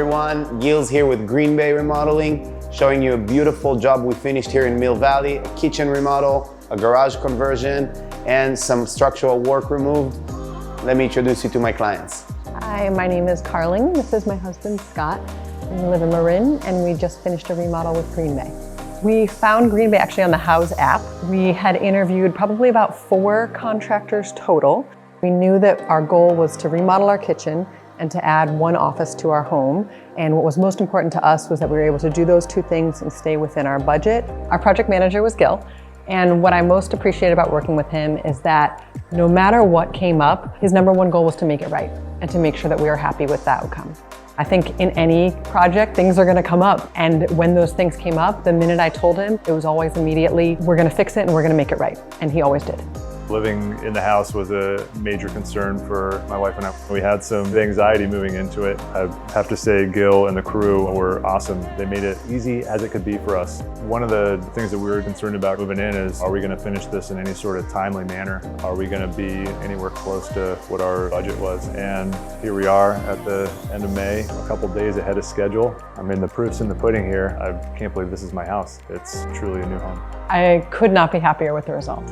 everyone, Gil's here with Green Bay Remodeling, showing you a beautiful job we finished here in Mill Valley, a kitchen remodel, a garage conversion, and some structural work removed. Let me introduce you to my clients. Hi, my name is Carling. This is my husband, Scott. We live in Marin, and we just finished a remodel with Green Bay. We found Green Bay actually on the House app. We had interviewed probably about 4 contractors total. We knew that our goal was to remodel our kitchen and to add 1 office to our home. And what was most important to us was that we were able to do those 2 things and stay within our budget. Our project manager was Gil. And what I most appreciate about working with him is that no matter what came up, his #1 goal was to make it right and to make sure that we were happy with the outcome. I think in any project, things are gonna come up. And when those things came up, the minute I told him, it was always immediately, we're gonna fix it and we're gonna make it right. And he always did. Living in the house was a major concern for my wife and I. We had some anxiety moving into it. I have to say Gil and the crew were awesome. They made it easy as it could be for us. One of the things that we were concerned about moving in is, are we going to finish this in any sort of timely manner? Are we going to be anywhere close to what our budget was? And here we are at the end of May, a couple days ahead of schedule. I mean, the proof's in the pudding here. I can't believe this is my house. It's truly a new home. I could not be happier with the result.